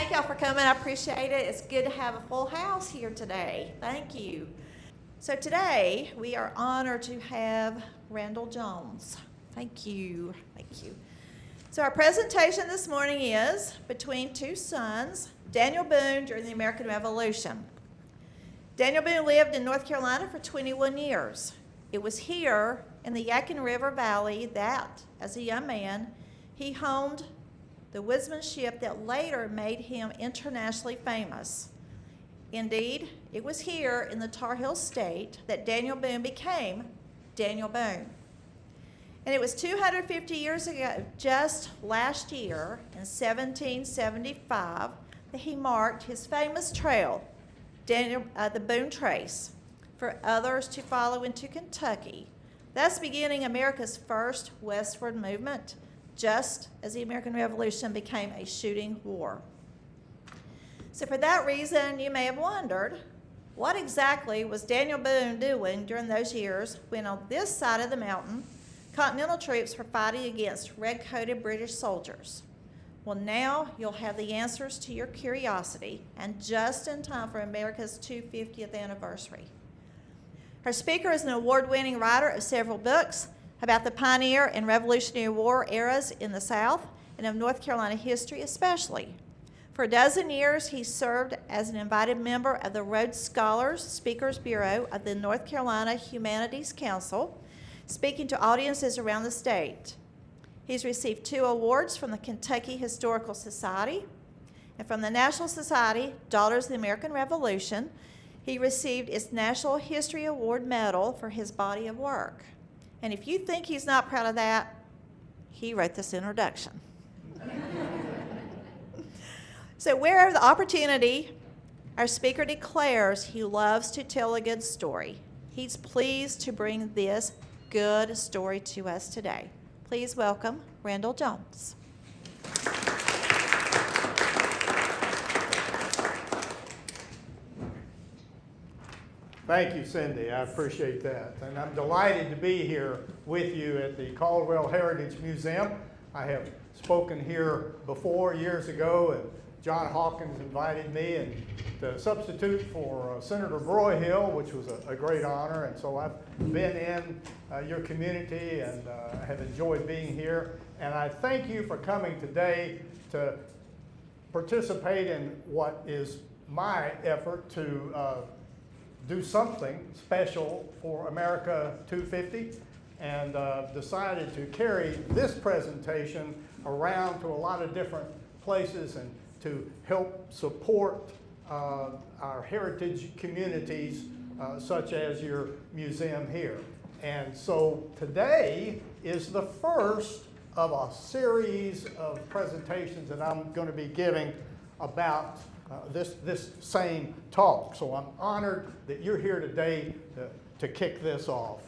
thank y'all for coming. I appreciate it. It's good to have a full house here today. Thank you. So today, we are honored to have Randall Jones. Thank you. Thank you. So our presentation this morning is Between Two Sons, Daniel Boone during the American Revolution. Daniel Boone lived in North Carolina for 21 years. It was here in the Yadkin River Valley that, as a young man, he honed the woodsmanship that later made him internationally famous. Indeed, it was here in the Tar Heel State that Daniel Boone became Daniel Boone. And it was 250 years ago, just last year, in 1775, that he marked his famous trail, the Boone Trace, for others to follow into Kentucky, thus beginning America's first westward movement, just as the American Revolution became a shooting war. So for that reason, you may have wondered, what exactly was Daniel Boone doing during those years when on this side of the mountain, Continental troops were fighting against red-coated British soldiers? Well, now you'll have the answers to your curiosity, and just in time for America's 250th anniversary. Our speaker is an award-winning writer of several books about the Pioneer and Revolutionary War eras in the South and of North Carolina history especially. For a dozen years, he served as an invited member of the Rhodes Scholars Speakers Bureau of the North Carolina Humanities Council, speaking to audiences around the state. He's received 2 awards from the Kentucky Historical Society, and from the National Society, Daughters of the American Revolution, he received its National History Award Medal for his body of work. And if you think he's not proud of that, he wrote this introduction. So wherever the opportunity, our speaker declares he loves to tell a good story. He's pleased to bring this good story to us today. Please welcome Randall Jones. Thank you, Cindy. I appreciate that. And I'm delighted to be here with you at the Caldwell Heritage Museum. I have spoken here before years ago, and John Hawkins invited me and to substitute for Senator Broyhill, which was a great honor. And so I've been in your community and have enjoyed being here. And I thank you for coming today to participate in what is my effort to do something special for America 250, and decided to carry this presentation around to a lot of different places and to help support our heritage communities such as your museum here. And so today is the first of a series of presentations that I'm going to be giving about this same talk. So I'm honored that you're here today to kick this off.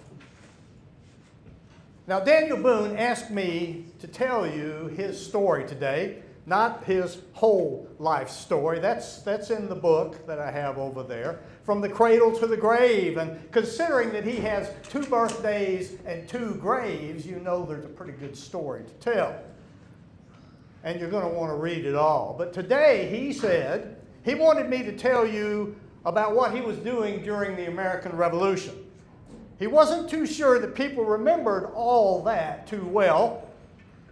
Now, Daniel Boone asked me to tell you his story today, not his whole life story. That's in the book that I have over there, From the Cradle to the Grave. And considering that he has 2 birthdays and 2 graves, you know there's a pretty good story to tell. And you're going to want to read it all. But today, he said, he wanted me to tell you about what he was doing during the American Revolution. He wasn't too sure that people remembered all that too well,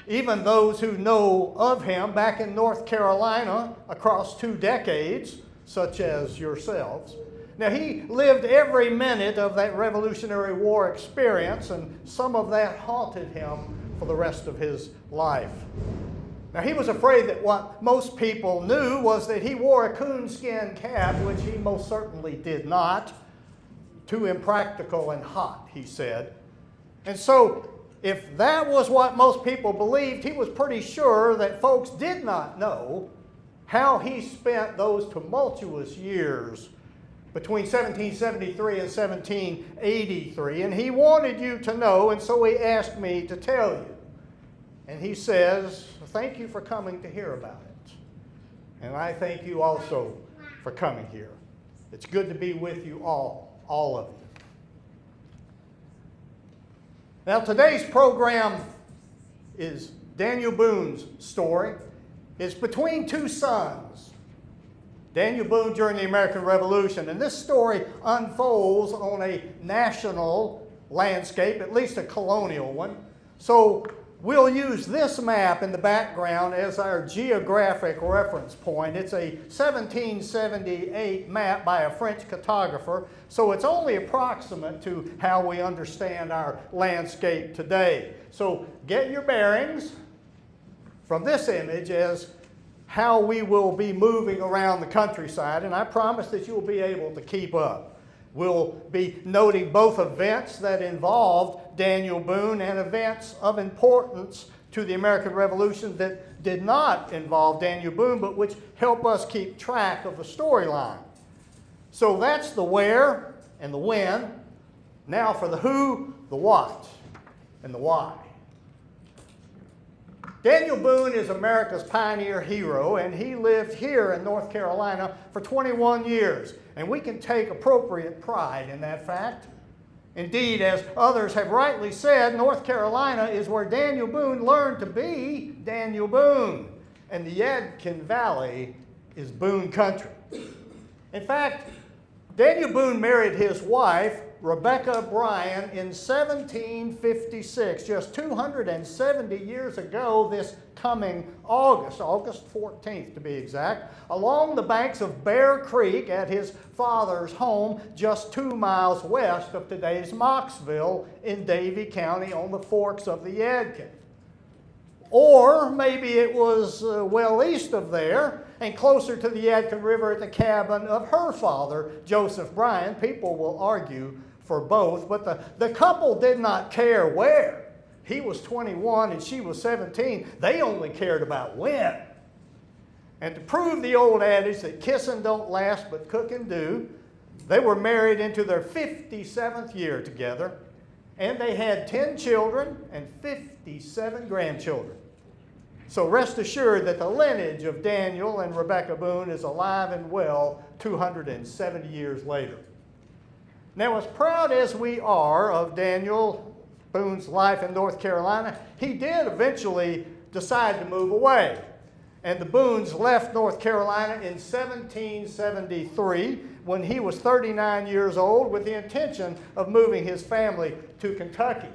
even those who know of him back in North Carolina across 2 decades, such as yourselves. Now, he lived every minute of that Revolutionary War experience, and some of that haunted him for the rest of his life. Now, he was afraid that what most people knew was that he wore a coonskin cap, which he most certainly did not. Too impractical and hot, he said. And so, if that was what most people believed, he was pretty sure that folks did not know how he spent those tumultuous years between 1773 and 1783. And he wanted you to know, and so he asked me to tell you. And he says, thank you for coming to hear about it. And I thank you also for coming here. It's good to be with you all of you. Now, today's program is Daniel Boone's story. It's Between Two Sons, Daniel Boone during the American Revolution. And this story unfolds on a national landscape, at least a colonial one. So we'll use this map in the background as our geographic reference point. It's a 1778 map by a French cartographer, so it's only approximate to how we understand our landscape today. So get your bearings from this image as how we will be moving around the countryside, and I promise that you'll be able to keep up. We'll be noting both events that involved Daniel Boone and events of importance to the American Revolution that did not involve Daniel Boone, but which help us keep track of the storyline. So that's the where and the when. Now for the who, the what, and the why. Daniel Boone is America's pioneer hero, and he lived here in North Carolina for 21 years. And we can take appropriate pride in that fact. Indeed, as others have rightly said, North Carolina is where Daniel Boone learned to be Daniel Boone. And the Yadkin Valley is Boone country. In fact, Daniel Boone married his wife, Rebecca Bryan, in 1756, just 270 years ago this coming August 14th to be exact, along the banks of Bear Creek at his father's home just 2 miles west of today's Mocksville in Davie County on the forks of the Yadkin. Or maybe it was well east of there and closer to the Yadkin River at the cabin of her father, Joseph Bryan. People will argue for both, but the couple did not care where. He was 21 and she was 17. They only cared about when. And to prove the old adage that kissing don't last but cooking do, they were married into their 57th year together, and they had 10 children and 57 grandchildren. So rest assured that the lineage of Daniel and Rebecca Boone is alive and well 270 years later. Now, as proud as we are of Daniel Boone's life in North Carolina, he did eventually decide to move away. And the Boones left North Carolina in 1773 when he was 39 years old with the intention of moving his family to Kentucky.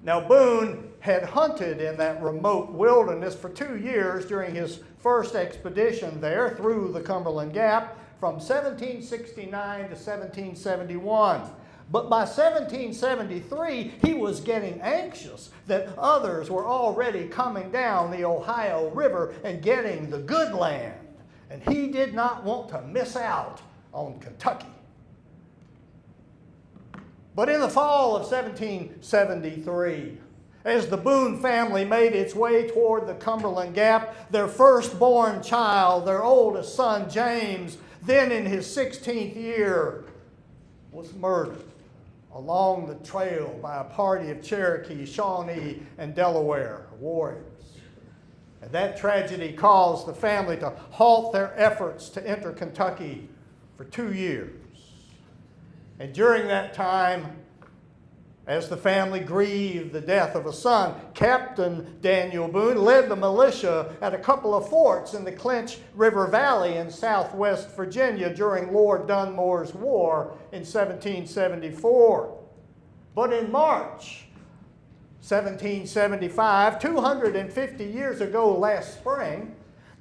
Now, Boone had hunted in that remote wilderness for 2 years during his first expedition there through the Cumberland Gap from 1769 to 1771. But by 1773, he was getting anxious that others were already coming down the Ohio River and getting the good land. And he did not want to miss out on Kentucky. But in the fall of 1773, as the Boone family made its way toward the Cumberland Gap, their firstborn child, their oldest son, James, then in his 16th year, was murdered along the trail by a party of Cherokee, Shawnee, and Delaware warriors. And that tragedy caused the family to halt their efforts to enter Kentucky for 2 years. And during that time, as the family grieved the death of a son, Captain Daniel Boone led the militia at a couple of forts in the Clinch River Valley in southwest Virginia during Lord Dunmore's War in 1774. But in March 1775, 250 years ago last spring,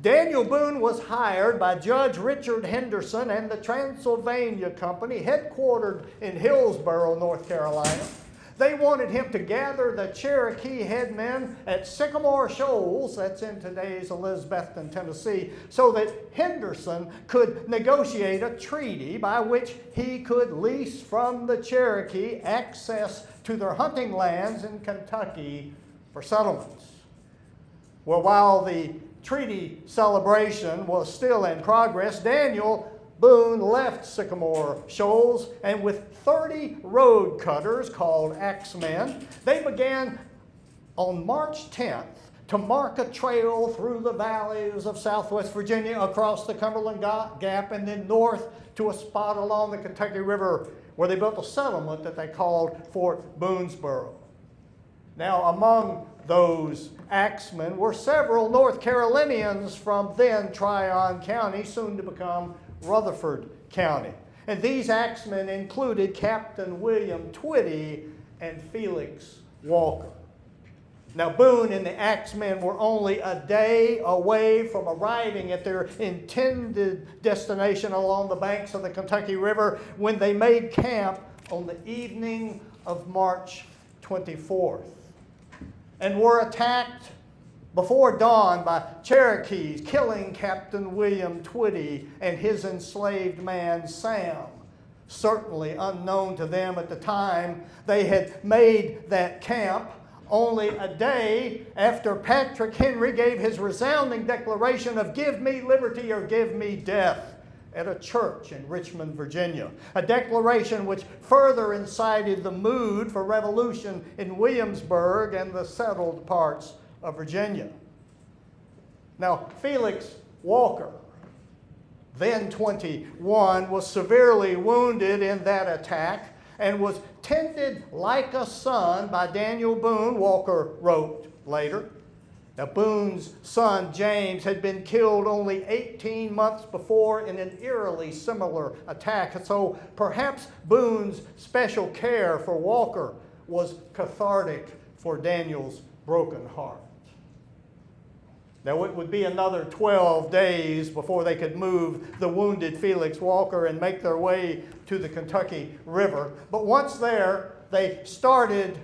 Daniel Boone was hired by Judge Richard Henderson and the Transylvania Company, headquartered in Hillsborough, North Carolina. They wanted him to gather the Cherokee headmen at Sycamore Shoals, that's in today's Elizabethton, Tennessee, so that Henderson could negotiate a treaty by which he could lease from the Cherokee access to their hunting lands in Kentucky for settlements. Well, while the treaty celebration was still in progress, Daniel Boone left Sycamore Shoals, and with 30 road cutters called axemen, they began on March 10th to mark a trail through the valleys of southwest Virginia, across the Cumberland Gap, and then north to a spot along the Kentucky River where they built a settlement that they called Fort Boonesborough. Now, among those axemen were several North Carolinians from then Tryon County, soon to become Rutherford County. And these axemen included Captain William Twitty and Felix Walker. Now, Boone and the axemen were only a day away from arriving at their intended destination along the banks of the Kentucky River when they made camp on the evening of March 24th and were attacked before dawn by Cherokees, killing Captain William Twitty and his enslaved man Sam. Certainly unknown to them at the time, they had made that camp only a day after Patrick Henry gave his resounding declaration of "Give me liberty or give me death" at a church in Richmond, Virginia. A declaration which further incited the mood for revolution in Williamsburg and the settled parts of Virginia. Now, Felix Walker, then 21, was severely wounded in that attack and was tended like a son by Daniel Boone, Walker wrote later. Now, Boone's son, James, had been killed only 18 months before in an eerily similar attack. And so perhaps Boone's special care for Walker was cathartic for Daniel's broken heart. Now, it would be another 12 days before they could move the wounded Felix Walker and make their way to the Kentucky River. But once there, they started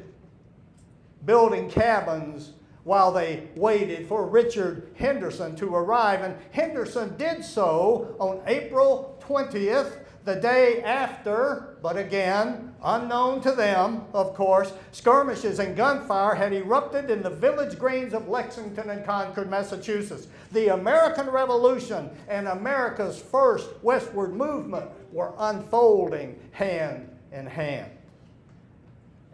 building cabins while they waited for Richard Henderson to arrive. And Henderson did so on April 20th, the day after, but again, unknown to them, of course, skirmishes and gunfire had erupted in the village greens of Lexington and Concord, Massachusetts. The American Revolution and America's first westward movement were unfolding hand in hand.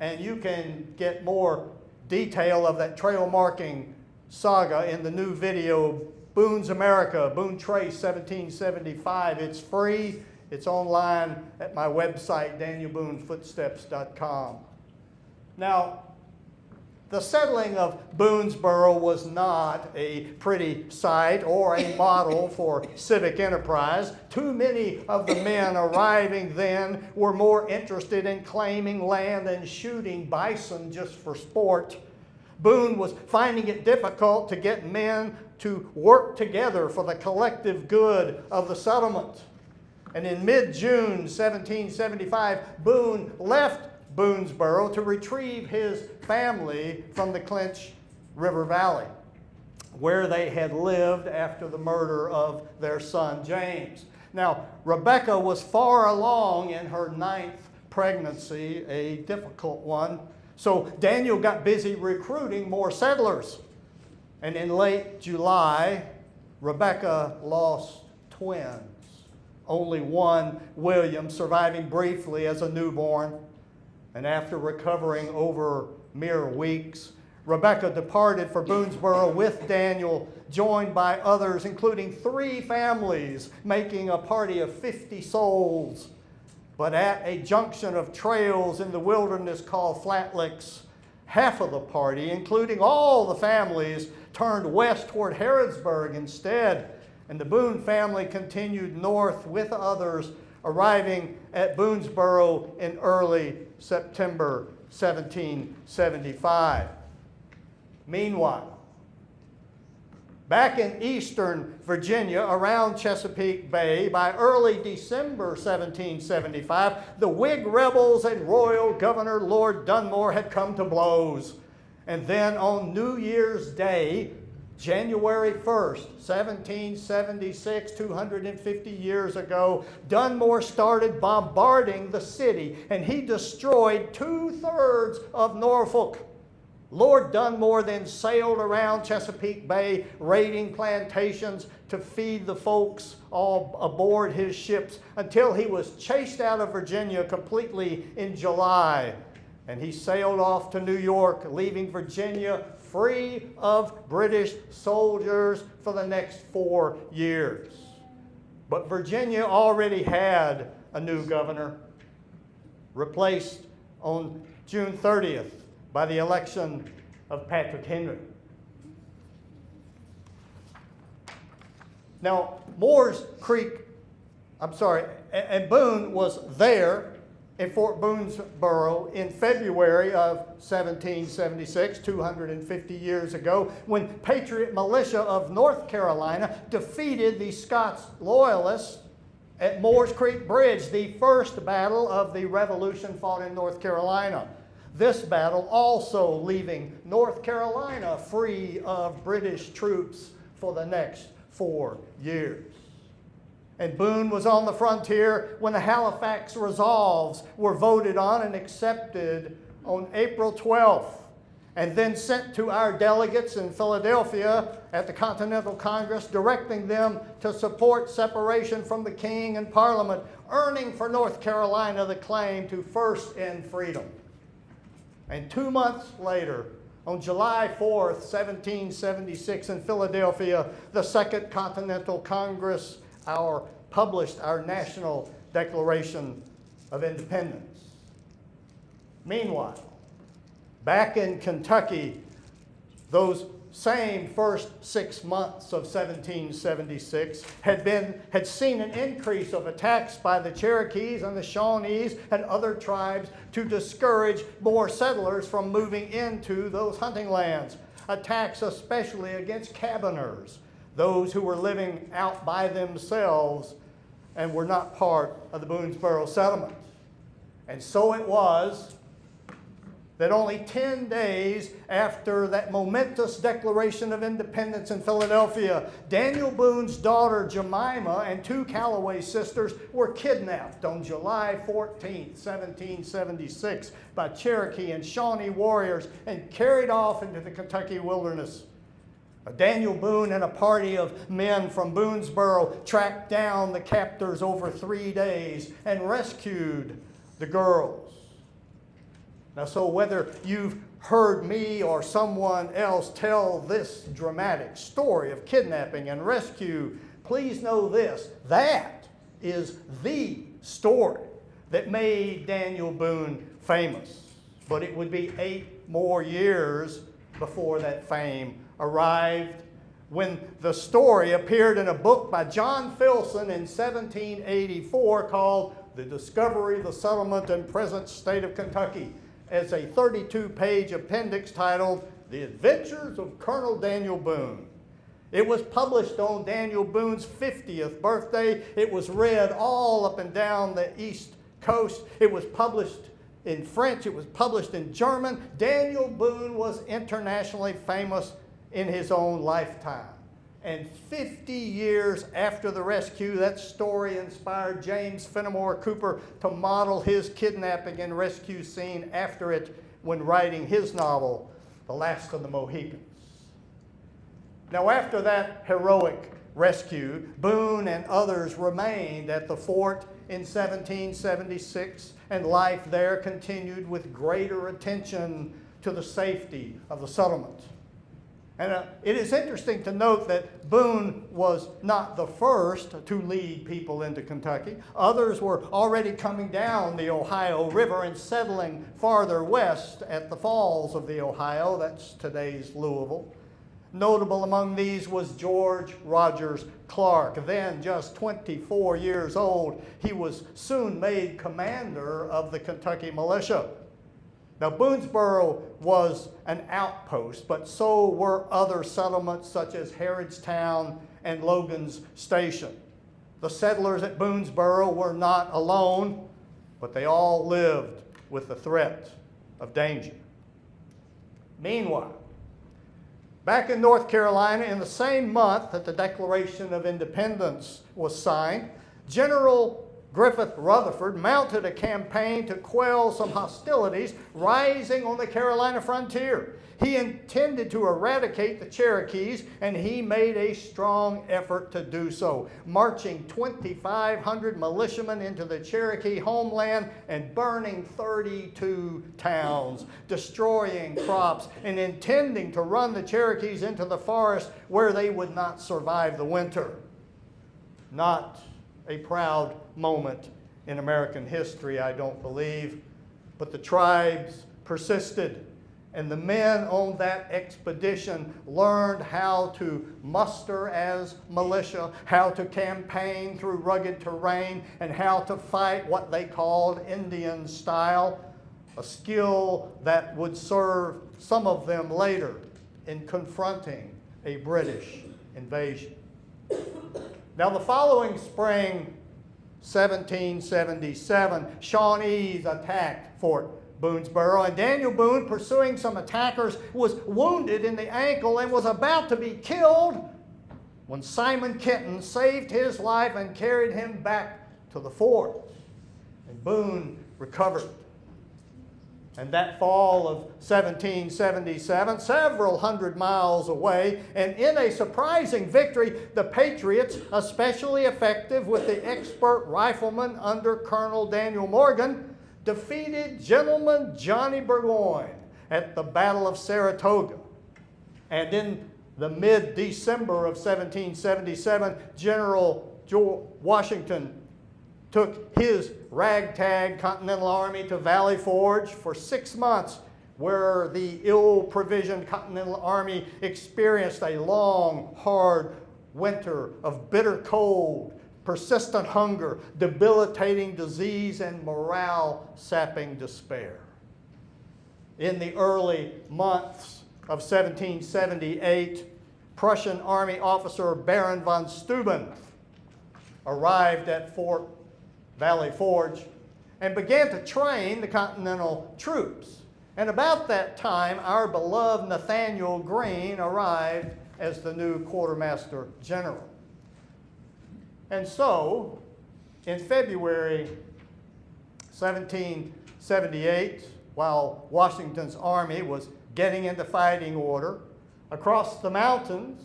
And you can get more detail of that trail marking saga in the new video, Boone's America, Boone Trace 1775. It's free. It's online at my website, danielboonefootsteps.com. Now, the settling of Boonesboro was not a pretty sight or a model for civic enterprise. Too many of the men arriving then were more interested in claiming land and shooting bison just for sport. Boone was finding it difficult to get men to work together for the collective good of the settlement. And in mid-June 1775, Boone left Boonesboro to retrieve his family from the Clinch River Valley, where they had lived after the murder of their son James. Now, Rebecca was far along in her 9th pregnancy, a difficult one. So Daniel got busy recruiting more settlers. And in late July, Rebecca lost twins. Only one, William, surviving briefly as a newborn. And after recovering over mere weeks, Rebecca departed for Boonesboro with Daniel, joined by others, including 3 families, making a party of 50 souls. But at a junction of trails in the wilderness called Flat Licks, half of the party, including all the families, turned west toward Harrodsburg instead. And the Boone family continued north with others, arriving at Boonesboro in early September 1775. Meanwhile, back in eastern Virginia, around Chesapeake Bay, by early December 1775, the Whig rebels and Royal Governor Lord Dunmore had come to blows. And then on New Year's Day, January 1st, 1776, 250 years ago, Dunmore started bombarding the city, and he destroyed 2/3 of Norfolk. Lord Dunmore then sailed around Chesapeake Bay, raiding plantations to feed the folks all aboard his ships until he was chased out of Virginia completely in July. And he sailed off to New York, leaving Virginia free of British soldiers for the next 4 years. But Virginia already had a new governor, replaced on June 30th, by the election of Patrick Henry. Now, and Boone was there in Fort Boonesboro in February of 1776, 250 years ago, when Patriot militia of North Carolina defeated the Scots Loyalists at Moores Creek Bridge, the first battle of the Revolution fought in North Carolina. This battle also leaving North Carolina free of British troops for the next 4 years. And Boone was on the frontier when the Halifax Resolves were voted on and accepted on April 12th, and then sent to our delegates in Philadelphia at the Continental Congress, directing them to support separation from the King and Parliament, earning for North Carolina the claim to first in freedom. And 2 months later, on July 4th, 1776, in Philadelphia, the Second Continental Congress published our National Declaration of Independence. Meanwhile, back in Kentucky, those same first 6 months of 1776 had seen an increase of attacks by the Cherokees and the Shawnees and other tribes to discourage more settlers from moving into those hunting lands. Attacks especially against cabiners, those who were living out by themselves and were not part of the Boonesboro settlement. And so it was that only 10 days after that momentous Declaration of Independence in Philadelphia, Daniel Boone's daughter Jemima and 2 Callaway sisters were kidnapped on July 14, 1776 by Cherokee and Shawnee warriors and carried off into the Kentucky wilderness. Daniel Boone and a party of men from Boonesboro tracked down the captors over 3 days and rescued the girls. Now, so whether you've heard me or someone else tell this dramatic story of kidnapping and rescue, please know this: that is the story that made Daniel Boone famous. But it would be 8 more years before that fame arrived, when the story appeared in a book by John Filson in 1784 called The Discovery, the Settlement, and Present State of Kentucky, as a 32-page appendix titled The Adventures of Colonel Daniel Boone. It was published on Daniel Boone's 50th birthday. It was read all up and down the East Coast. It was published in French. It was published in German. Daniel Boone was internationally famous in his own lifetime. And 50 years after the rescue, that story inspired James Fenimore Cooper to model his kidnapping and rescue scene after it when writing his novel, The Last of the Mohicans. Now, after that heroic rescue, Boone and others remained at the fort in 1776, and life there continued with greater attention to the safety of the settlement. And it is interesting to note that Boone was not the first to lead people into Kentucky. Others were already coming down the Ohio River and settling farther west at the falls of the Ohio. That's today's Louisville. Notable among these was George Rogers Clark. Then just 24 years old, he was soon made commander of the Kentucky militia. Now, Boonesboro was an outpost, but so were other settlements such as Harrodstown and Logan's Station. The settlers at Boonesboro were not alone, but they all lived with the threat of danger. Meanwhile, back in North Carolina, in the same month that the Declaration of Independence was signed, General Griffith Rutherford mounted a campaign to quell some hostilities rising on the Carolina frontier. He intended to eradicate the Cherokees, and he made a strong effort to do so, marching 2,500 militiamen into the Cherokee homeland and burning 32 towns, destroying crops, and intending to run the Cherokees into the forest where they would not survive the winter. Not a proud moment in American history, I don't believe, but the tribes persisted, And the men on that expedition learned how to muster as militia, how to campaign through rugged terrain, and how to fight what they called Indian style, a skill that would serve some of them later in confronting a British invasion. Now, the following spring, 1777, Shawnees attacked Fort Boonesboro, and Daniel Boone, pursuing some attackers, was wounded in the ankle and was about to be killed when Simon Kenton saved his life and carried him back to the fort. And Boone recovered. And that fall of 1777, several hundred miles away, and in a surprising victory, the Patriots, especially effective with the expert rifleman under Colonel Daniel Morgan, defeated Gentleman Johnny Burgoyne at the Battle of Saratoga. And in the mid-December of 1777, General George Washington took his ragtag Continental Army to Valley Forge for 6 months, where the ill-provisioned Continental Army experienced a long, hard winter of bitter cold, persistent hunger, debilitating disease, and morale-sapping despair. In the early months of 1778, Prussian Army officer Baron von Steuben arrived at Fort Valley Forge and began to train the Continental troops. And about that time, our beloved Nathaniel Greene arrived as the new quartermaster general. And so, in February 1778, while Washington's army was getting into fighting order, across the mountains,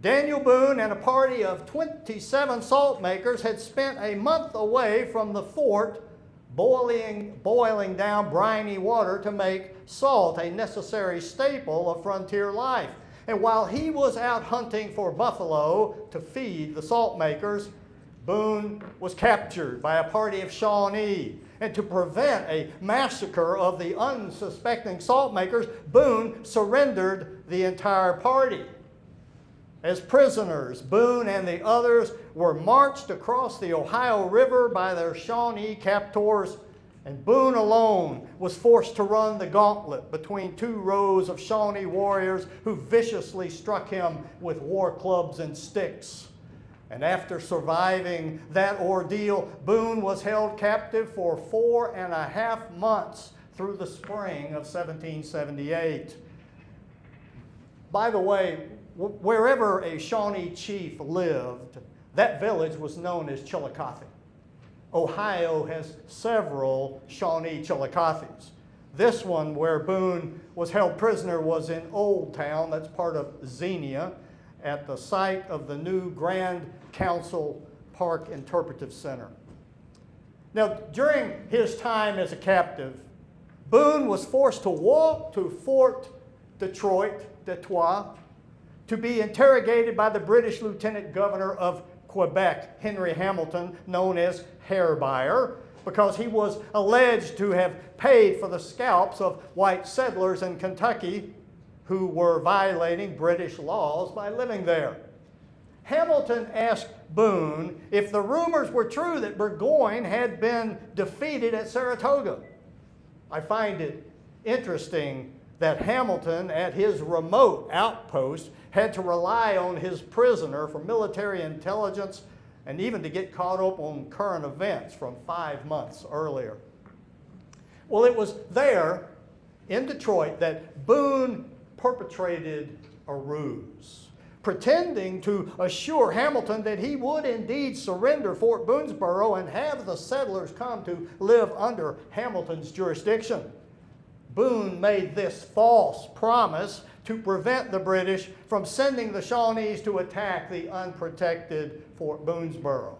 Daniel Boone and a party of 27 salt makers had spent a month away from the fort boiling down briny water to make salt, a necessary staple of frontier life. And while he was out hunting for buffalo to feed the salt makers, Boone was captured by a party of Shawnee. And to prevent a massacre of the unsuspecting salt makers, Boone surrendered the entire party. As prisoners, Boone and the others were marched across the Ohio River by their Shawnee captors, and Boone alone was forced to run the gauntlet between 2 rows of Shawnee warriors who viciously struck him with war clubs and sticks. And after surviving that ordeal, Boone was held captive for 4.5 months through the spring of 1778. By the way, wherever a Shawnee chief lived, that village was known as Chillicothe. Ohio has several Shawnee Chillicothe's. This one, where Boone was held prisoner, was in Old Town, that's part of Xenia, at the site of the new Grand Council Park Interpretive Center. Now, during his time as a captive, Boone was forced to walk to Fort Detroit, to be interrogated by the British Lieutenant Governor of Quebec, Henry Hamilton, known as Hair Buyer, because he was alleged to have paid for the scalps of white settlers in Kentucky who were violating British laws by living there. Hamilton asked Boone if the rumors were true that Burgoyne had been defeated at Saratoga. I find it interesting that Hamilton, at his remote outpost, had to rely on his prisoner for military intelligence and even to get caught up on current events from 5 months earlier. Well, it was there in Detroit that Boone perpetrated a ruse, pretending to assure Hamilton that he would indeed surrender Fort Boonesboro and have the settlers come to live under Hamilton's jurisdiction. Boone made this false promise to prevent the British from sending the Shawnees to attack the unprotected Fort Boonesboro.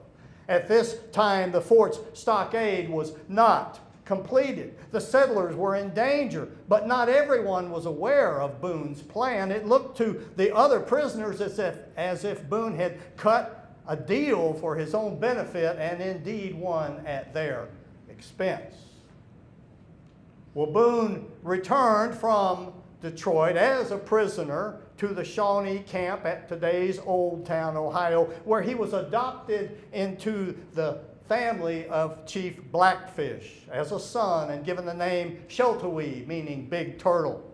At this time, the fort's stockade was not completed. The settlers were in danger, but not everyone was aware of Boone's plan. It looked to the other prisoners as if Boone had cut a deal for his own benefit, and indeed one at their expense. Well, Boone returned from Detroit as a prisoner to the Shawnee camp at today's Old Town, Ohio, where he was adopted into the family of Chief Blackfish as a son and given the name Sheltowee, meaning big turtle.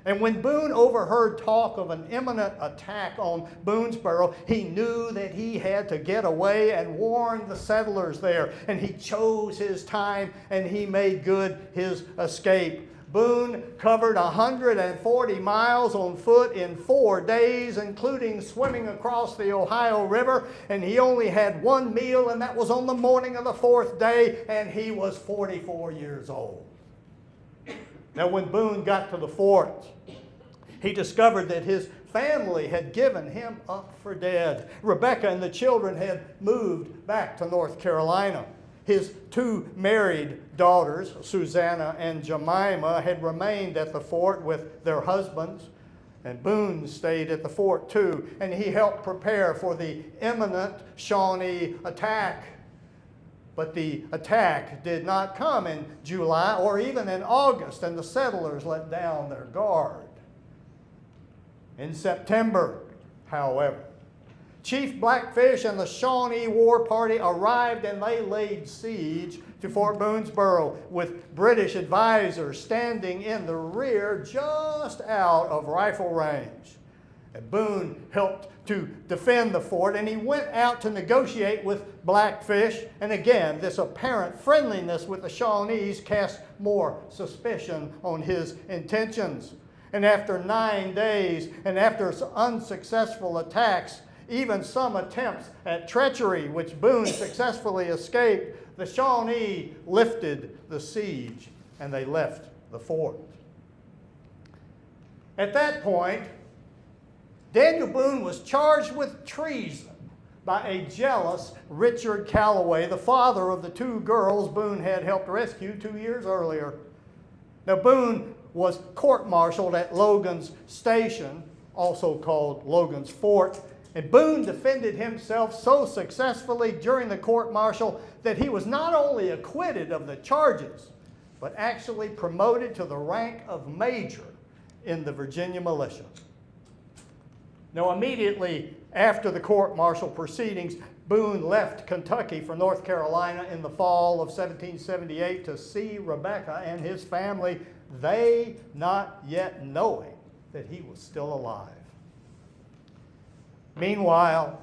And when Boone overheard talk of an imminent attack on Boonesboro, he knew that he had to get away and warn the settlers there. And he chose his time and he made good his escape. Boone covered 140 miles on foot in 4 days, including swimming across the Ohio River. And he only had one meal, and that was on the morning of the 4th day, and he was 44 years old. Now, when Boone got to the fort, he discovered that his family had given him up for dead. Rebecca and the children had moved back to North Carolina. His 2 married daughters, Susanna and Jemima, had remained at the fort with their husbands, and Boone stayed at the fort too, and he helped prepare for the imminent Shawnee attack. But the attack did not come in July or even in August, and the settlers let down their guard. In September, however, Chief Blackfish and the Shawnee War Party arrived, and they laid siege to Fort Boonesboro with British advisors standing in the rear just out of rifle range. And Boone helped to defend the fort, and he went out to negotiate with Blackfish. And again, this apparent friendliness with the Shawnees cast more suspicion on his intentions. And after 9 days, and after unsuccessful attacks, even some attempts at treachery, which Boone successfully escaped, the Shawnee lifted the siege and they left the fort. At that point, Daniel Boone was charged with treason by a jealous Richard Calloway, the father of the 2 girls Boone had helped rescue 2 years earlier. Now, Boone was court-martialed at Logan's Station, also called Logan's Fort, and Boone defended himself so successfully during the court-martial that he was not only acquitted of the charges, but actually promoted to the rank of major in the Virginia militia. Now, immediately after the court-martial proceedings, Boone left Kentucky for North Carolina in the fall of 1778 to see Rebecca and his family, they not yet knowing that he was still alive. Meanwhile,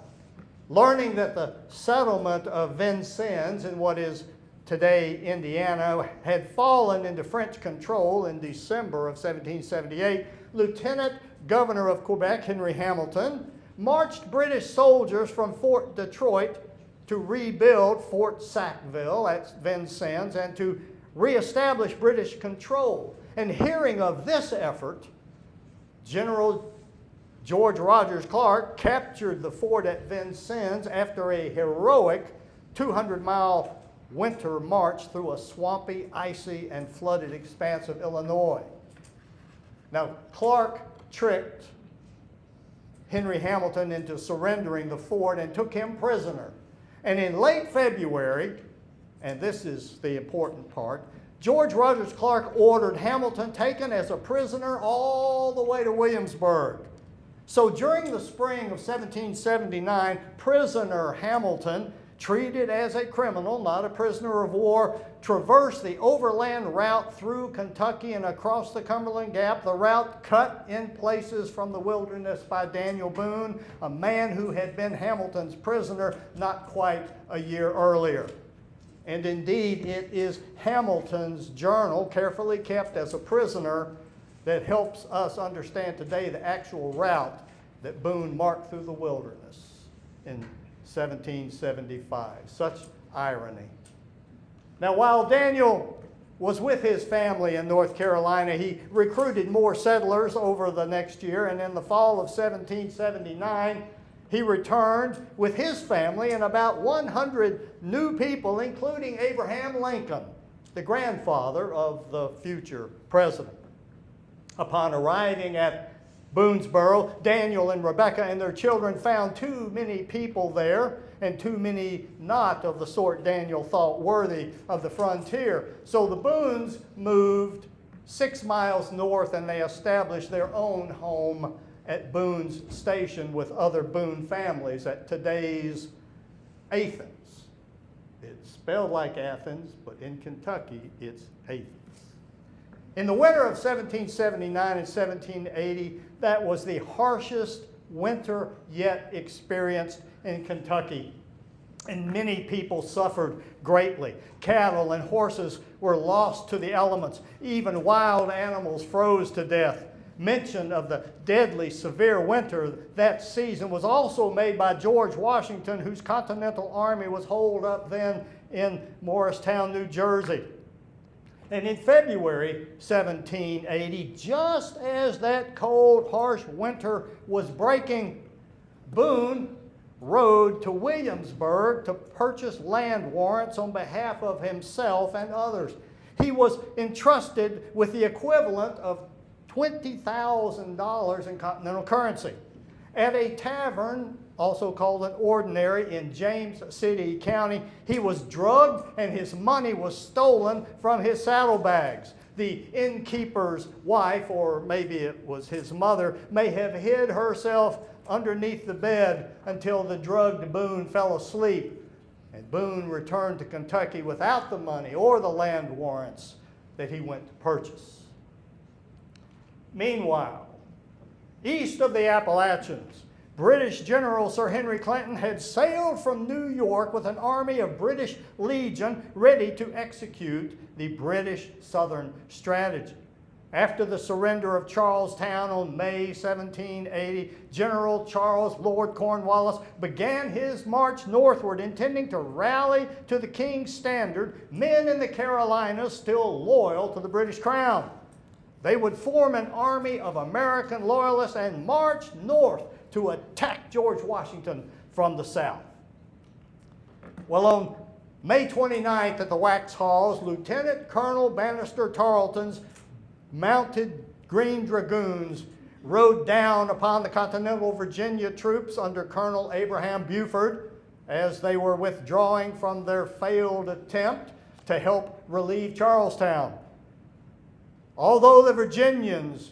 learning that the settlement of Vincennes in what is today Indiana had fallen into French control in December of 1778, Lieutenant Governor of Quebec, Henry Hamilton, marched British soldiers from Fort Detroit to rebuild Fort Sackville at Vincennes and to reestablish British control. And hearing of this effort, General George Rogers Clark captured the fort at Vincennes after a heroic 200-mile winter march through a swampy, icy, and flooded expanse of Illinois. Now, Clark tricked Henry Hamilton into surrendering the fort and took him prisoner. And in late February, and this is the important part, George Rogers Clark ordered Hamilton taken as a prisoner all the way to Williamsburg. So during the spring of 1779, prisoner Hamilton, treated as a criminal, not a prisoner of war, traversed the overland route through Kentucky and across the Cumberland Gap, the route cut in places from the wilderness by Daniel Boone, a man who had been Hamilton's prisoner not quite a year earlier. And indeed, it is Hamilton's journal, carefully kept as a prisoner, that helps us understand today the actual route that Boone marked through the wilderness in 1775. Such irony. Now, while Daniel was with his family in North Carolina, he recruited more settlers over the next year, and in the fall of 1779, he returned with his family and about 100 new people, including Abraham Lincoln, the grandfather of the future president. Upon arriving at Boonesboro, Daniel and Rebecca and their children found too many people there and too many not of the sort Daniel thought worthy of the frontier. So the Boones moved 6 miles north, and they established their own home at Boone's Station with other Boone families at today's Athens. It's spelled like Athens, but in Kentucky, it's Athens. In the winter of 1779 and 1780, that was the harshest winter yet experienced in Kentucky. And many people suffered greatly. Cattle and horses were lost to the elements. Even wild animals froze to death. Mention of the deadly severe winter that season was also made by George Washington, whose Continental Army was holed up then in Morristown, New Jersey. And in February 1780, just as that cold, harsh winter was breaking, Boone rode to Williamsburg to purchase land warrants on behalf of himself and others. He was entrusted with the equivalent of $20,000 in continental currency. At a tavern, also called an ordinary, in James City County, he was drugged and his money was stolen from his saddlebags. The innkeeper's wife, or maybe it was his mother, may have hid herself underneath the bed until the drugged Boone fell asleep. And Boone returned to Kentucky without the money or the land warrants that he went to purchase. Meanwhile, east of the Appalachians, British General Sir Henry Clinton had sailed from New York with an army of British Legion ready to execute the British Southern strategy. After the surrender of Charlestown on May 1780, General Charles Lord Cornwallis began his march northward, intending to rally to the King's standard men in the Carolinas still loyal to the British Crown. They would form an army of American loyalists and march north to attack George Washington from the south. Well, on May 29th at the Wax Halls, Lieutenant Colonel Bannister Tarleton's mounted Green Dragoons rode down upon the Continental Virginia troops under Colonel Abraham Buford as they were withdrawing from their failed attempt to help relieve Charlestown. Although the Virginians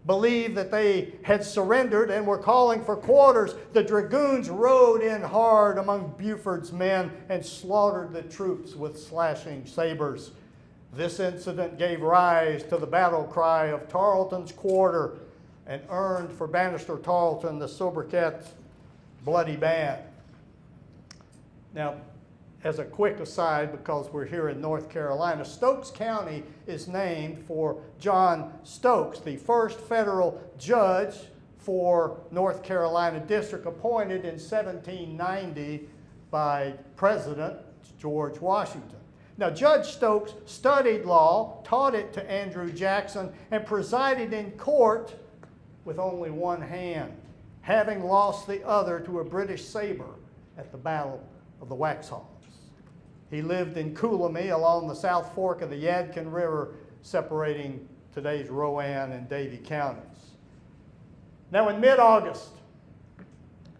believed that they had surrendered and were calling for quarters, the dragoons rode in hard among Buford's men and slaughtered the troops with slashing sabers. This incident gave rise to the battle cry of Tarleton's Quarter and earned for Bannister Tarleton the sobriquet Bloody Band. Now, as a quick aside, because we're here in North Carolina, Stokes County is named for John Stokes, the first federal judge for North Carolina district, appointed in 1790 by President George Washington. Now, Judge Stokes studied law, taught it to Andrew Jackson, and presided in court with only one hand, having lost the other to a British saber at the Battle of the Wax Halls. He lived in Coulomie along the South Fork of the Yadkin River, separating today's Rowan and Davie counties. Now, in mid-August,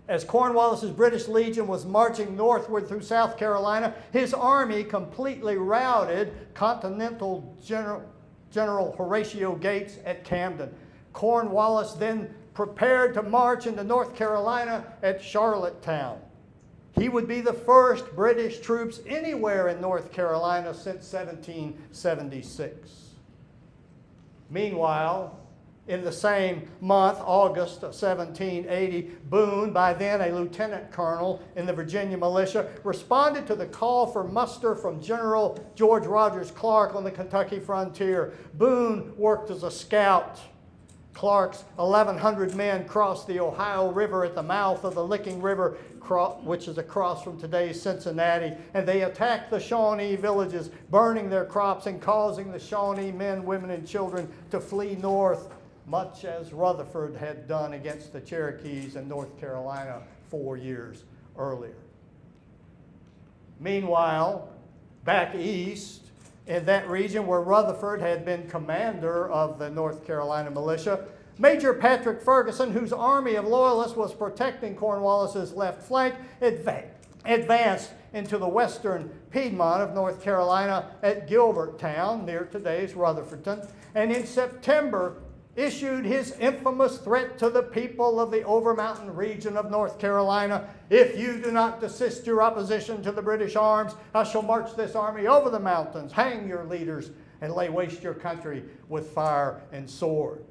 as Cornwallis's British Legion was marching northward through South Carolina, his army completely routed Continental General Horatio Gates at Camden. Cornwallis then prepared to march into North Carolina at Charlottetown. He would be the first British troops anywhere in North Carolina since 1776. Meanwhile, in the same month, August of 1780, Boone, by then a lieutenant colonel in the Virginia militia, responded to the call for muster from General George Rogers Clark on the Kentucky frontier. Boone worked as a scout. Clark's 1,100 men crossed the Ohio River at the mouth of the Licking River, which is across from today's Cincinnati, and they attacked the Shawnee villages, burning their crops and causing the Shawnee men, women, and children to flee north, much as Rutherford had done against the Cherokees in North Carolina 4 years earlier. Meanwhile, back east, in that region where Rutherford had been commander of the North Carolina militia, Major Patrick Ferguson, whose army of loyalists was protecting Cornwallis's left flank, advanced into the western Piedmont of North Carolina at Gilberttown, near today's Rutherfordton, and in September issued his infamous threat to the people of the Overmountain region of North Carolina: "If you do not desist your opposition to the British arms, I shall march this army over the mountains, hang your leaders, and lay waste your country with fire and sword."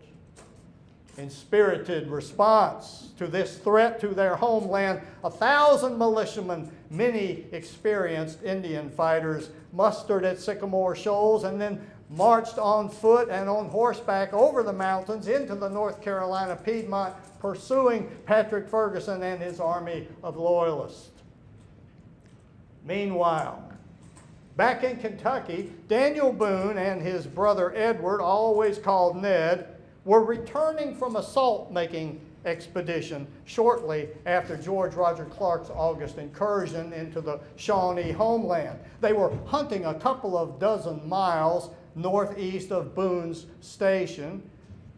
In spirited response to this threat to their homeland, 1,000 militiamen, many experienced Indian fighters, mustered at Sycamore Shoals and then marched on foot and on horseback over the mountains into the North Carolina Piedmont, pursuing Patrick Ferguson and his army of loyalists. Meanwhile, back in Kentucky, Daniel Boone and his brother Edward, always called Ned, were returning from a salt-making expedition shortly after George Roger Clark's August incursion into the Shawnee homeland. They were hunting a couple of dozen miles northeast of Boone's station,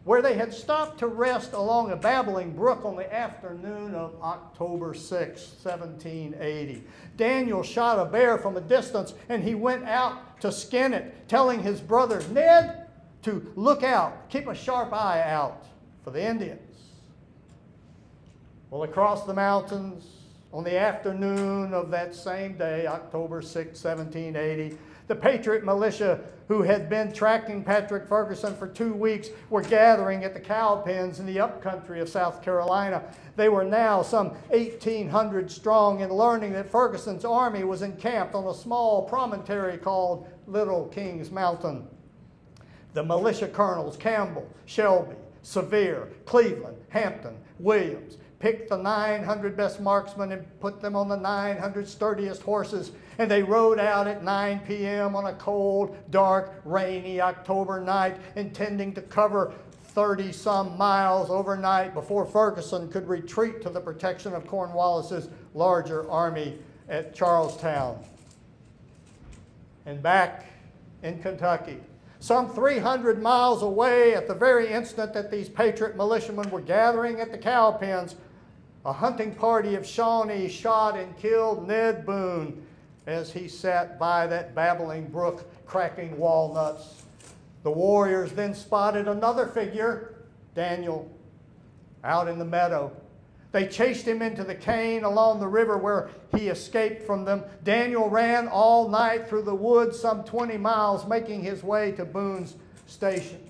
where they had stopped to rest along a babbling brook on the afternoon of October 6, 1780. Daniel shot a bear from a distance, and he went out to skin it, telling his brother Ned to look out, keep a sharp eye out for the Indians. Well, across the mountains, on the afternoon of that same day, October 6, 1780, the Patriot militia who had been tracking Patrick Ferguson for 2 weeks were gathering at the cow pens in the upcountry of South Carolina. They were now some 1,800 strong, and learning that Ferguson's army was encamped on a small promontory called Little King's Mountain. The militia colonels Campbell, Shelby, Sevier, Cleveland, Hampton, Williams picked the 900 best marksmen and put them on the 900 sturdiest horses, and they rode out at 9 p.m. on a cold, dark, rainy October night, intending to cover 30-some miles overnight before Ferguson could retreat to the protection of Cornwallis's larger army at Charlestown. And back in Kentucky, some 300 miles away, at the very instant that these Patriot militiamen were gathering at the cow pens, a hunting party of Shawnee shot and killed Ned Boone as he sat by that babbling brook cracking walnuts. The warriors then spotted another figure, Daniel, out in the meadow. They chased him into the cane along the river, where he escaped from them. Daniel ran all night through the woods, some 20 miles, making his way to Boone's station.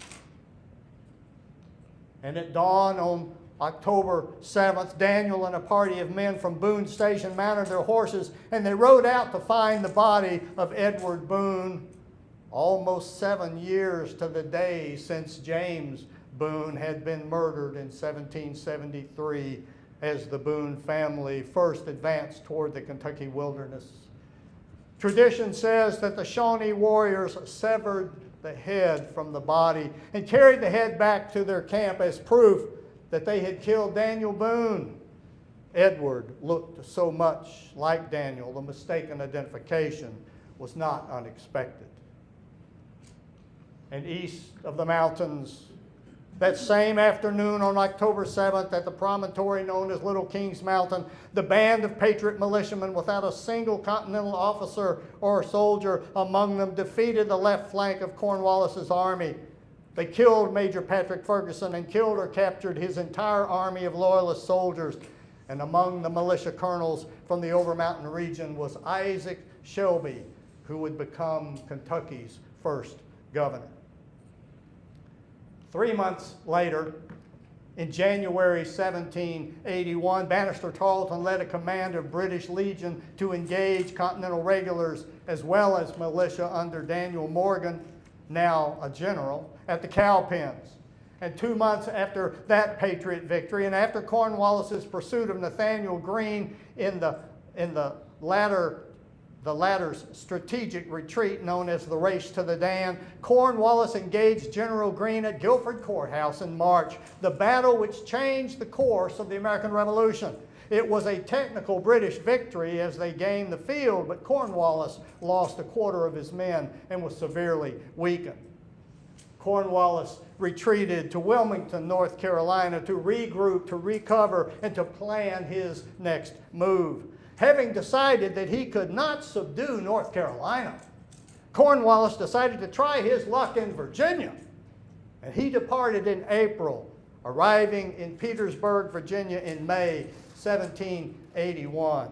And at dawn on October 7th, Daniel and a party of men from Boone's station mounted their horses, and they rode out to find the body of Edward Boone, almost 7 years to the day since James Boone had been murdered in 1773 as the Boone family first advanced toward the Kentucky wilderness. Tradition says that the Shawnee warriors severed the head from the body and carried the head back to their camp as proof that they had killed Daniel Boone. Edward looked so much like Daniel, the mistaken identification was not unexpected. And east of the mountains, that same afternoon on October 7th, at the promontory known as Little King's Mountain, the band of Patriot militiamen, without a single Continental officer or soldier among them, defeated the left flank of Cornwallis's army. They killed Major Patrick Ferguson and killed or captured his entire army of Loyalist soldiers. And among the militia colonels from the Overmountain region was Isaac Shelby, who would become Kentucky's first governor. 3 months later, in January 1781, Banastre Tarleton led a command of British Legion to engage Continental regulars as well as militia under Daniel Morgan, now a general, at the cow pens. And 2 months after that Patriot victory, and after Cornwallis's pursuit of Nathaniel Greene in the latter's strategic retreat known as the Race to the Dan, Cornwallis engaged General Greene at Guilford Courthouse in March, the battle which changed the course of the American Revolution. It was a technical British victory as they gained the field, but Cornwallis lost a quarter of his men and was severely weakened. Cornwallis retreated to Wilmington, North Carolina, to regroup, to recover, and to plan his next move. having decided that he could not subdue North Carolina, Cornwallis decided to try his luck in Virginia, and he departed in April, arriving in Petersburg, Virginia in May 1781.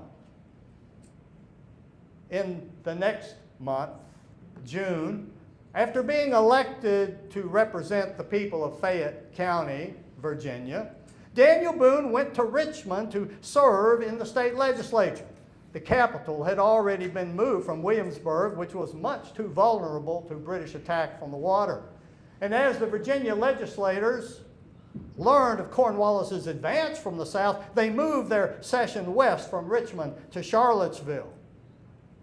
In the next month, June, after being elected to represent the people of Fayette County, Virginia, Daniel Boone went to Richmond to serve in the state legislature. The capital had already been moved from Williamsburg, which was much too vulnerable to British attack from the water. And as the Virginia legislators learned of Cornwallis's advance from the south, they moved their session west from Richmond to Charlottesville.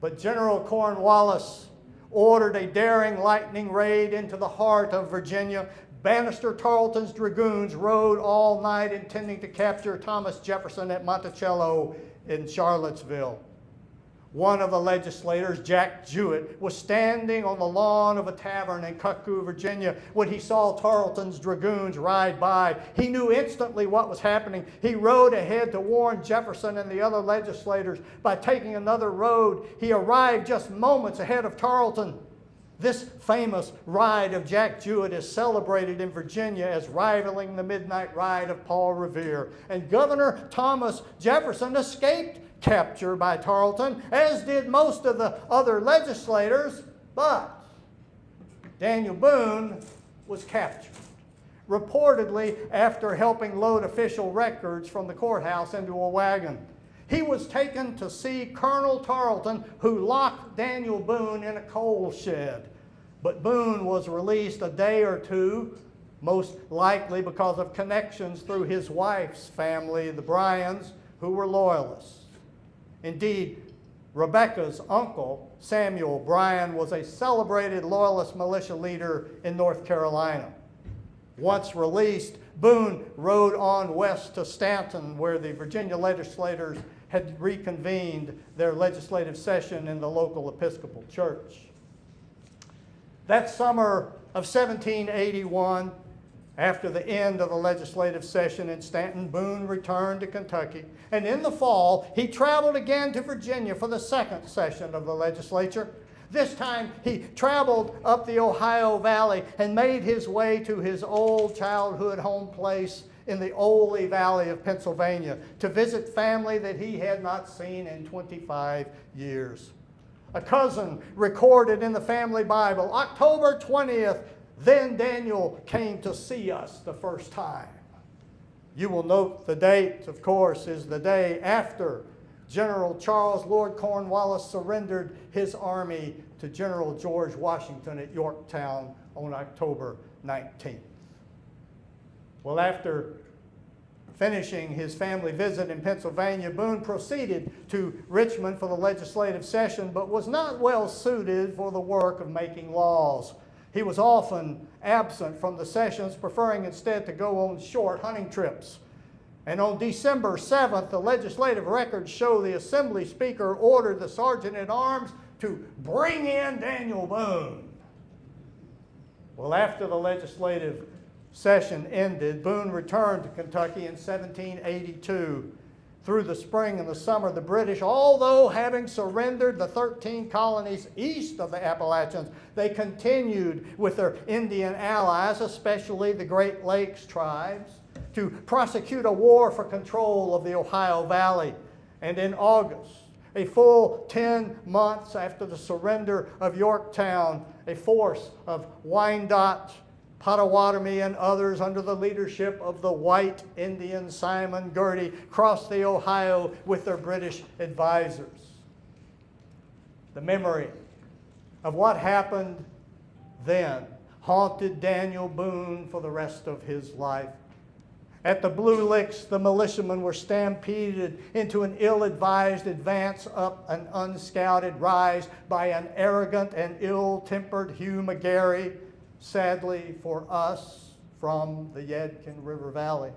But General Cornwallis ordered a daring lightning raid into the heart of Virginia. Banastre Tarleton's dragoons rode all night intending to capture Thomas Jefferson at Monticello in Charlottesville. One of the legislators, Jack Jewett, was standing on the lawn of a tavern in Cuckoo, Virginia, when he saw Tarleton's dragoons ride by. He knew instantly what was happening. He rode ahead to warn Jefferson and the other legislators. By taking another road, he arrived just moments ahead of Tarleton. This famous ride of Jack Jewett is celebrated in Virginia as rivaling the midnight ride of Paul Revere. And Governor Thomas Jefferson escaped capture by Tarleton, as did most of the other legislators, but Daniel Boone was captured, reportedly after helping load official records from the courthouse into a wagon. He was taken to see Colonel Tarleton, who locked Daniel Boone in a coal shed. But Boone was released a day or two, most likely because of connections through his wife's family, the Bryans, who were loyalists. Indeed, Rebecca's uncle, Samuel Bryan, was a celebrated loyalist militia leader in North Carolina. Once released, Boone rode on west to Stanton, where the Virginia legislators had reconvened their legislative session in the local Episcopal Church. That summer of 1781, after the end of the legislative session in Stanton, Boone returned to Kentucky, and in the fall, he traveled again to Virginia for the second session of the legislature. This time, he traveled up the Ohio Valley and made his way to his old childhood home place in the Ole Valley of Pennsylvania to visit family that he had not seen in 25 years. A cousin recorded in the family Bible, October 20th, then Daniel came to see us the first time. You will note the date, of course, is the day after General Charles Lord Cornwallis surrendered his army to General George Washington at Yorktown on October 19th. Well, after finishing his family visit in Pennsylvania, Boone proceeded to Richmond for the legislative session, but was not well suited for the work of making laws. He was often absent from the sessions, preferring instead to go on short hunting trips. And on December 7th, the legislative records show the Assembly Speaker ordered the Sergeant-at-Arms to bring in Daniel Boone. Well, after the legislative session ended, Boone returned to Kentucky in 1782. Through the spring and the summer, the British, although having surrendered the 13 colonies east of the Appalachians, they continued with their Indian allies, especially the Great Lakes tribes, to prosecute a war for control of the Ohio Valley. And in August, a full 10 months after the surrender of Yorktown, a force of Wyandotte, Potawatomi, and others under the leadership of the white Indian Simon Girty crossed the Ohio with their British advisors. The memory of what happened then haunted Daniel Boone for the rest of his life. At the Blue Licks, the militiamen were stampeded into an ill-advised advance up an unscouted rise by an arrogant and ill-tempered Hugh McGarry, sadly for us, from the Yadkin River Valley,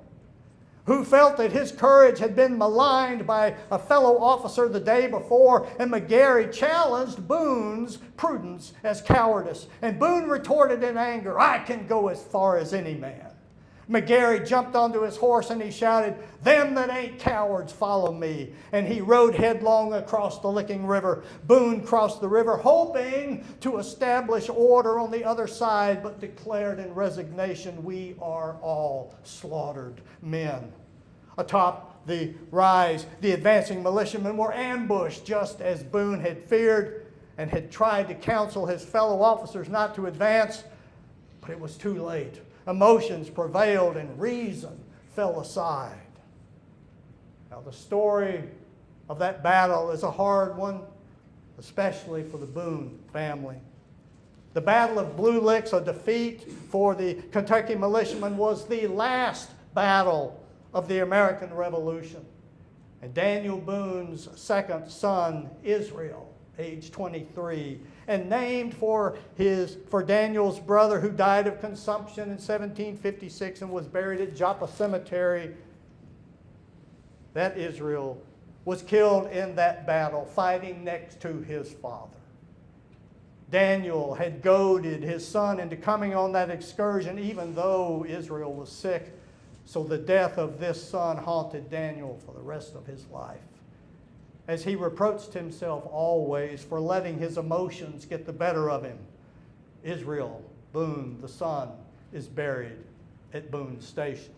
who felt that his courage had been maligned by a fellow officer the day before, and McGarry challenged Boone's prudence as cowardice. And Boone retorted in anger, "I can go as far as any man." McGarry jumped onto his horse and he shouted, "Them that ain't cowards, follow me." And he rode headlong across the Licking River. Boone crossed the river, hoping to establish order on the other side, but declared in resignation, "We are all slaughtered men." Atop the rise, the advancing militiamen were ambushed just as Boone had feared and had tried to counsel his fellow officers not to advance, but it was too late. Emotions prevailed and reason fell aside. Now, the story of that battle is a hard one, especially for the Boone family. The Battle of Blue Licks, a defeat for the Kentucky militiamen, was the last battle of the American Revolution. And Daniel Boone's second son, Israel, age 23, and named for Daniel's brother who died of consumption in 1756 and was buried at Joppa Cemetery. That Israel was killed in that battle, fighting next to his father. Daniel had goaded his son into coming on that excursion, even though Israel was sick. So the death of this son haunted Daniel for the rest of his life, as he reproached himself always for letting his emotions get the better of him. Israel Boone, the son, is buried at Boone Station.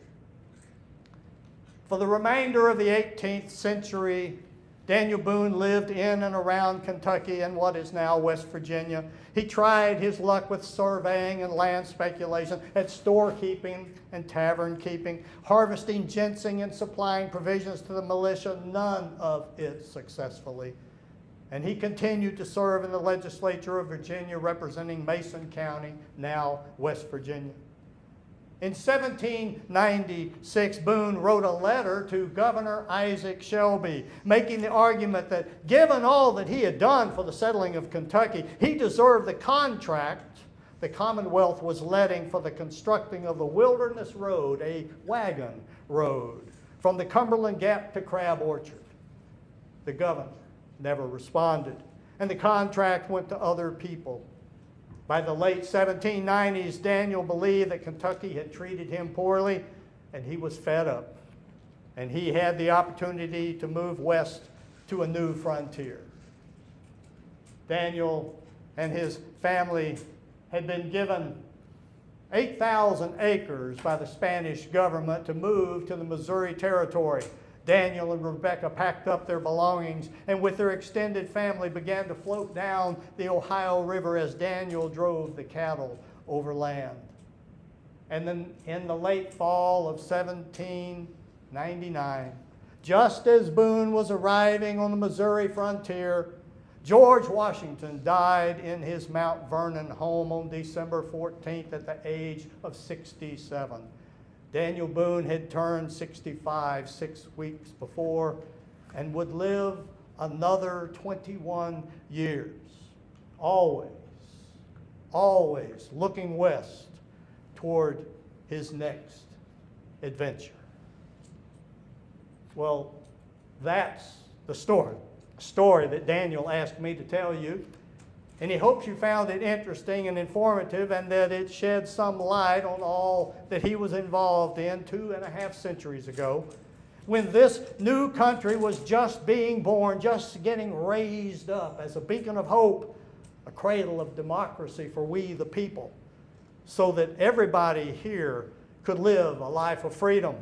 For the remainder of the 18th century, Daniel Boone lived in and around Kentucky and what is now West Virginia. He tried his luck with surveying and land speculation, at storekeeping and tavern keeping, harvesting ginseng and supplying provisions to the militia, none of it successfully. And he continued to serve in the legislature of Virginia, representing Mason County, now West Virginia. In 1796, Boone wrote a letter to Governor Isaac Shelby, making the argument that given all that he had done for the settling of Kentucky, he deserved the contract the Commonwealth was letting for the constructing of the Wilderness Road, a wagon road, from the Cumberland Gap to Crab Orchard. The governor never responded, and the contract went to other people. By the late 1790s, Daniel believed that Kentucky had treated him poorly, and he was fed up. And he had the opportunity to move west to a new frontier. Daniel and his family had been given 8,000 acres by the Spanish government to move to the Missouri Territory. Daniel and Rebecca packed up their belongings and with their extended family began to float down the Ohio River as Daniel drove the cattle overland. And then in the late fall of 1799, just as Boone was arriving on the Missouri frontier, George Washington died in his Mount Vernon home on December 14th at the age of 67. Daniel Boone had turned 65 6 weeks before and would live another 21 years, always looking west toward his next adventure. Well, that's the story that Daniel asked me to tell you. And he hopes you found it interesting and informative and that it shed some light on all that he was involved in 2.5 centuries ago, when this new country was just being born, just getting raised up as a beacon of hope, a cradle of democracy for we the people, so that everybody here could live a life of freedom,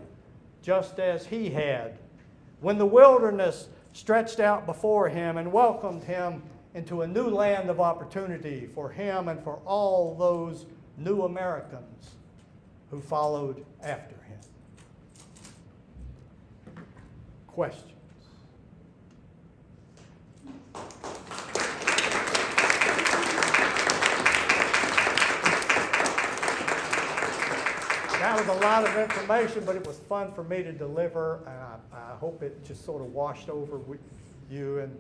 just as he had, when the wilderness stretched out before him and welcomed him into a new land of opportunity for him and for all those new Americans who followed after him. Questions? That was a lot of information, but it was fun for me to deliver, and I hope it just sort of washed over with you and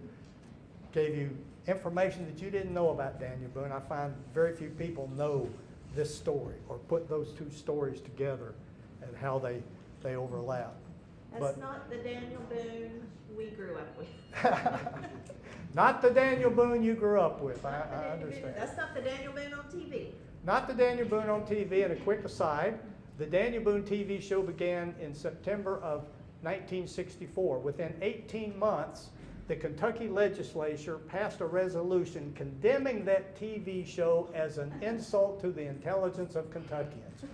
gave you information that you didn't know about Daniel Boone. I find very few people know this story or put those two stories together and how they overlap. That's not the Daniel Boone we grew up with. Not the Daniel Boone you grew up with, I understand. That's not the Daniel Boone on TV. Not the Daniel Boone on TV. And a quick aside, The Daniel Boone TV show began in September of 1964. Within 18 months, the Kentucky legislature passed a resolution condemning that TV show as an insult to the intelligence of Kentuckians.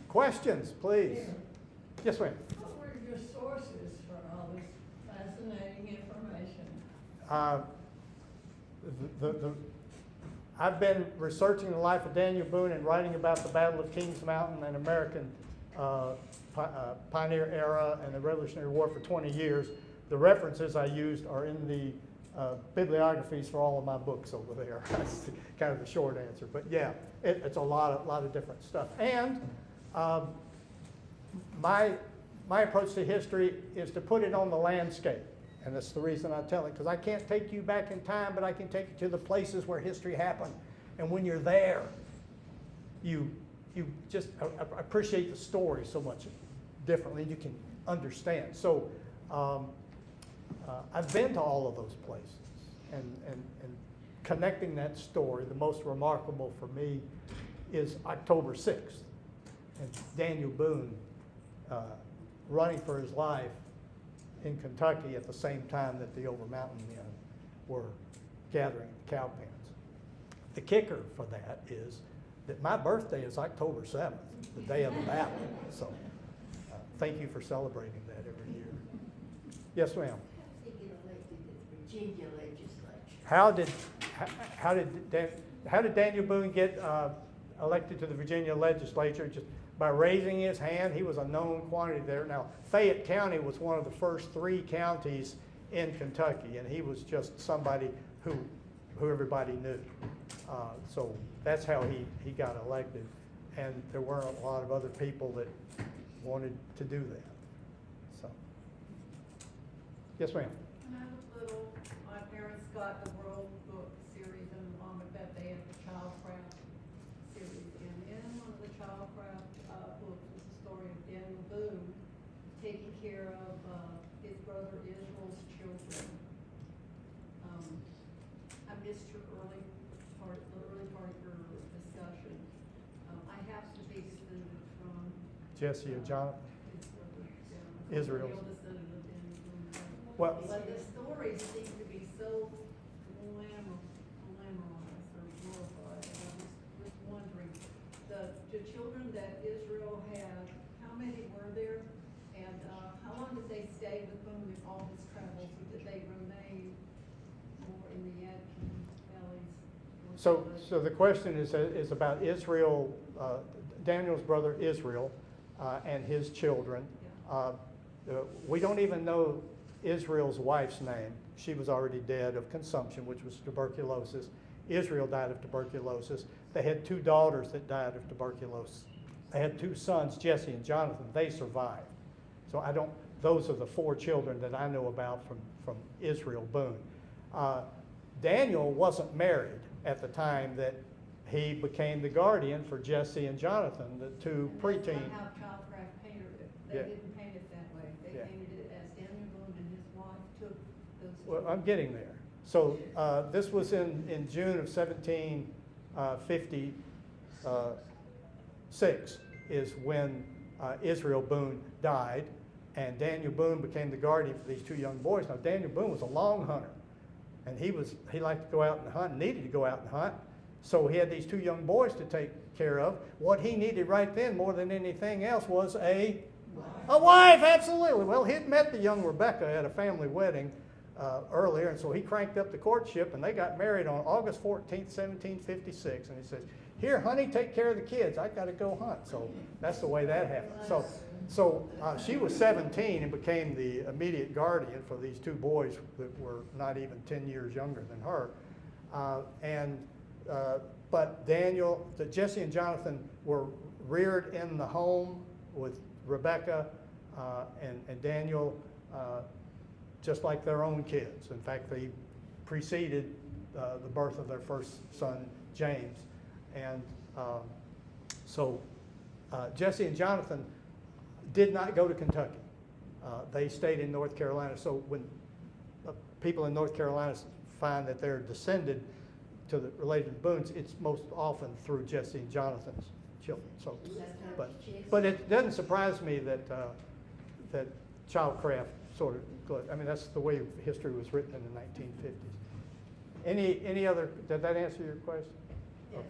Questions, please. Yes, ma'am. What were your sources for all this fascinating information? I've been researching the life of Daniel Boone and writing about the Battle of Kings Mountain and American pioneer era and the Revolutionary War for 20 years. The references I used are in the bibliographies for all of my books over there. That's kind of the short answer. But yeah, it's a lot of different stuff. And my approach to history is to put it on the landscape. And that's the reason I tell it, because I can't take you back in time, but I can take you to the places where history happened. And when you're there, you just appreciate the story so much differently. You can understand. So I've been to all of those places, and connecting that story, the most remarkable for me is October 6th, and Daniel Boone running for his life in Kentucky at the same time that the Over Mountain men were gathering at the cow pens. The kicker for that is that my birthday is October 7th, the day of the battle. So thank you for celebrating that every year. Yes, ma'am. How did they get elected to the Virginia legislature? How did Daniel Boone get elected to the Virginia legislature? Just by raising his hand. He was a known quantity there. Now, Fayette County was one of the first 3 counties in Kentucky, and he was just somebody who everybody knew. So that's how he got elected. And there weren't a lot of other people that wanted to do that. So, yes, ma'am. When I was little, my parents got the World Book series, and along with that, they had the Childcraft series. And in one of the Childcraft books was the story of Daniel Boone taking care of his brother Israel's children. I missed your early part of your discussion. I have to be descended from Jesse and Jonathan. his brother, Israel's. real descendant of Daniel Boone. Well, But the stories seem to be so glamorized or glorified. And I was just wondering, the children that Israel had, how many were there? And how long did they stay with Boone in all his travels? Or did they remain more in the Yadkin valleys? So the question is about Israel, Daniel's brother Israel, and his children. We don't even know Israel's wife's name. She was already dead of consumption, which was tuberculosis. Israel died of tuberculosis. They had 2 daughters that died of tuberculosis. They had 2 sons, Jesse and Jonathan. They survived. So those are the 4 children that I know about from Israel Boone. Daniel wasn't married at the time that he became the guardian for Jesse and Jonathan, the 2 preteen. That's not how Childcraft painted it. They Yeah. didn't paint it that way. They Yeah. painted it as Daniel Boone and his wife took those Well, children. I'm getting there. So this was in June of 1756 is when Israel Boone died, and Daniel Boone became the guardian for these 2 young boys. Now, Daniel Boone was a long hunter, and he liked to go out and hunt, needed to go out and hunt, so he had these 2 young boys to take care of. What he needed right then, more than anything else, was a wife, absolutely. Well, he'd met the young Rebecca at a family wedding earlier, and so he cranked up the courtship, and they got married on August 14th, 1756. And he says, "Here, honey, take care of the kids. I got to go hunt." So that's the way that happened. So she was 17 and became the immediate guardian for these 2 boys that were not even 10 years younger than her. But Jesse and Jonathan were reared in the home with Rebecca and Daniel, just like their own kids. In fact, they preceded the birth of their first son, James. And so Jesse and Jonathan did not go to Kentucky. They stayed in North Carolina. So when people in North Carolina find that they're descended related to the Boones, it's most often through Jesse and Jonathan's children. So, but it doesn't surprise me that that childcraft sort of, I mean, that's the way history was written in the 1950s. Any other, did that answer your question? Yes. Okay.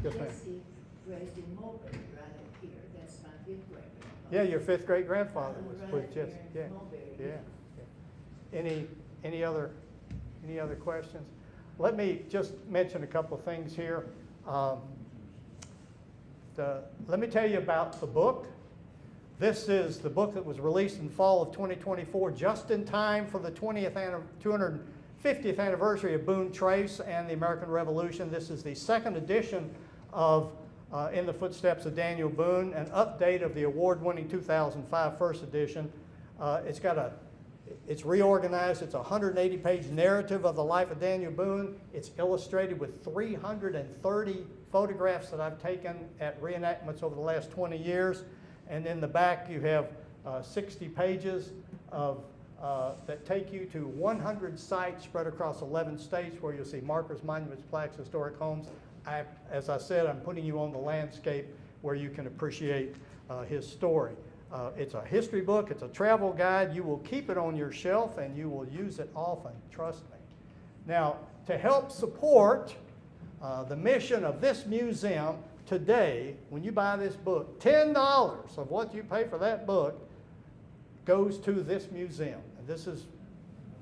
Yes, ma'am. Jesse raised in Mulberry right up here. That's my fifth grade grandfather. Yeah, your fifth great grandfather was Right with up here Jesse. in Yeah, Mulberry. yeah. Any other questions? Let me just mention a couple of things here. Let me tell you about the book. This is the book that was released in fall of 2024, just in time for the 250th anniversary of Boone Trace and the American Revolution. This is the second edition of In the Footsteps of Daniel Boone, an update of the award-winning 2005 first edition. It's reorganized. It's a 180-page narrative of the life of Daniel Boone. It's illustrated with 330 photographs that I've taken at reenactments over the last 20 years. And in the back, you have 60 pages that take you to 100 sites spread across 11 states where you'll see markers, monuments, plaques, historic homes. As I said, I'm putting you on the landscape where you can appreciate his story. It's a history book. It's a travel guide. You will keep it on your shelf and you will use it often, trust me. Now, to help support the mission of this museum, today, when you buy this book, $10 of what you pay for that book goes to this museum. And this is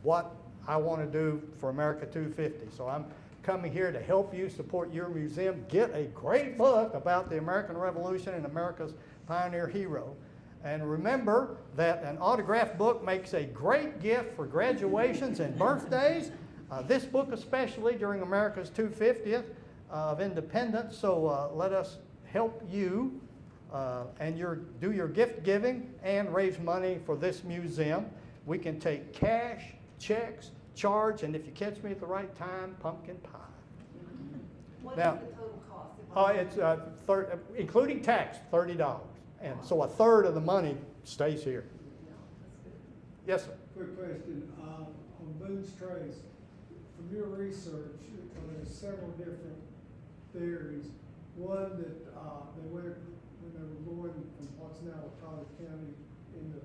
what I want to do for America 250. So I'm coming here to help you support your museum. Get a great book about the American Revolution and America's pioneer hero. And remember that an autographed book makes a great gift for graduations and birthdays. This book especially during America's 250th of independence. So let us help you and do your gift giving and raise money for this museum. We can take cash, checks, charge, and if you catch me at the right time, pumpkin pie. What Now, is the total cost? It's including tax, $30. And so a third of the money stays here. Yes, sir. Quick question, on Boone's Trace, from your research, there's several different theories. One that they went, when they were going from what's now College County into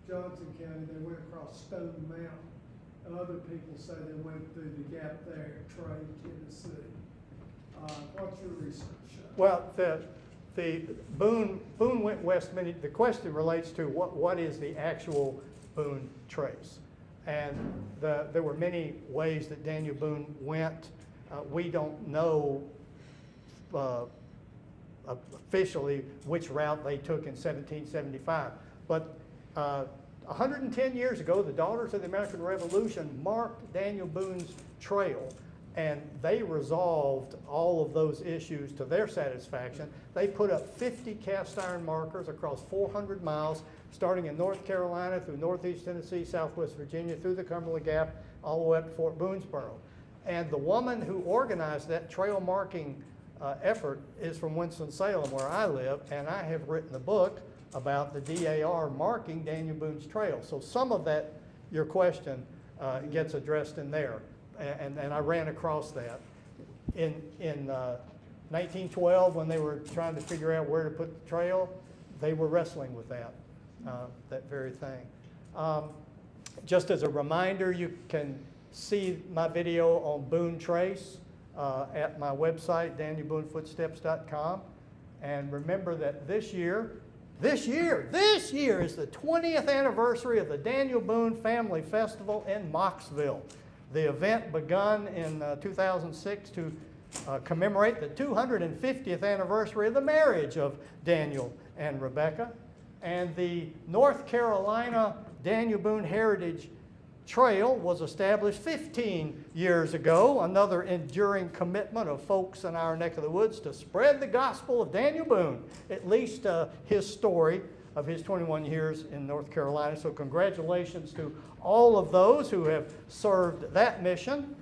Johnson County, they went across Stone Mountain. Other people say they went through the gap there at Trade, Tennessee. What's your research show? Well, the Boone went west. The question relates to what is the actual Boone Trace, and there were many ways that Daniel Boone went. We don't know officially which route they took in 1775, but 110 years ago, the Daughters of the American Revolution marked Daniel Boone's trail. And they resolved all of those issues to their satisfaction. They put up 50 cast iron markers across 400 miles, starting in North Carolina through Northeast Tennessee, Southwest Virginia, through the Cumberland Gap, all the way up to Fort Boonesboro. And the woman who organized that trail marking effort is from Winston-Salem, where I live, and I have written a book about the DAR marking Daniel Boone's trail. So some of that, your question, gets addressed in there. And I ran across that. In 1912, when they were trying to figure out where to put the trail, they were wrestling with that very thing. Just as a reminder, you can see my video on Boone Trace at my website, danielboonefootsteps.com. And remember that this year is the 20th anniversary of the Daniel Boone Family Festival in Mocksville. The event begun in 2006 to commemorate the 250th anniversary of the marriage of Daniel and Rebecca. And the North Carolina Daniel Boone Heritage Trail was established 15 years ago, another enduring commitment of folks in our neck of the woods to spread the gospel of Daniel Boone, at least his story of his 21 years in North Carolina. So congratulations to all of those who have served that mission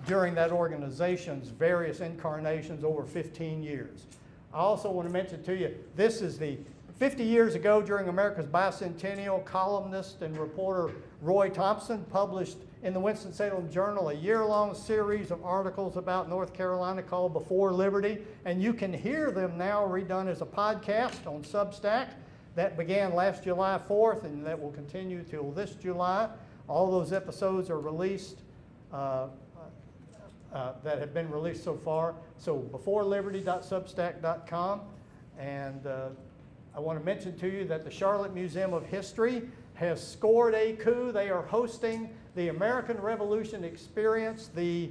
during that organization's various incarnations over 15 years. I also want to mention to you, this is the 50 years ago during America's bicentennial, columnist and reporter Roy Thompson published in the Winston-Salem Journal a year-long series of articles about North Carolina called Before Liberty, and you can hear them now redone as a podcast on Substack. That began last July 4th, and that will continue till this July. All those episodes are released, that have been released so far. So beforeliberty.substack.com. And I want to mention to you that the Charlotte Museum of History has scored a coup. They are hosting the American Revolution Experience, the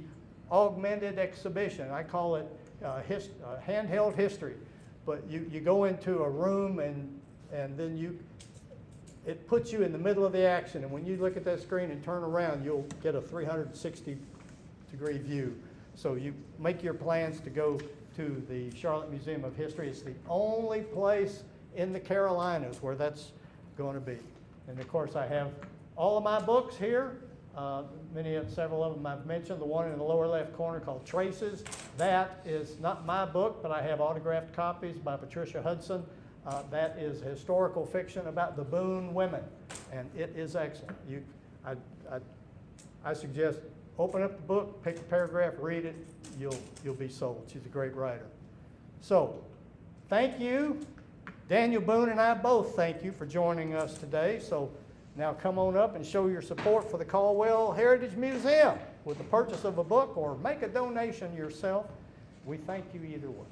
augmented exhibition. I call it handheld history. But you go into a room and then it puts you in the middle of the action. And when you look at that screen and turn around, you'll get a 360-degree view. So you make your plans to go to the Charlotte Museum of History. It's the only place in the Carolinas where that's going to be. And of course, I have all of my books here. Several of them I've mentioned. The one in the lower left corner called Traces. That is not my book, but I have autographed copies by Patricia Hudson. That is historical fiction about the Boone women, and it is excellent. I suggest open up the book, pick a paragraph, read it. You'll be sold. She's a great writer. So, thank you. Daniel Boone and I both thank you for joining us today. So now come on up and show your support for the Caldwell Heritage Museum with the purchase of a book or make a donation yourself. We thank you either way.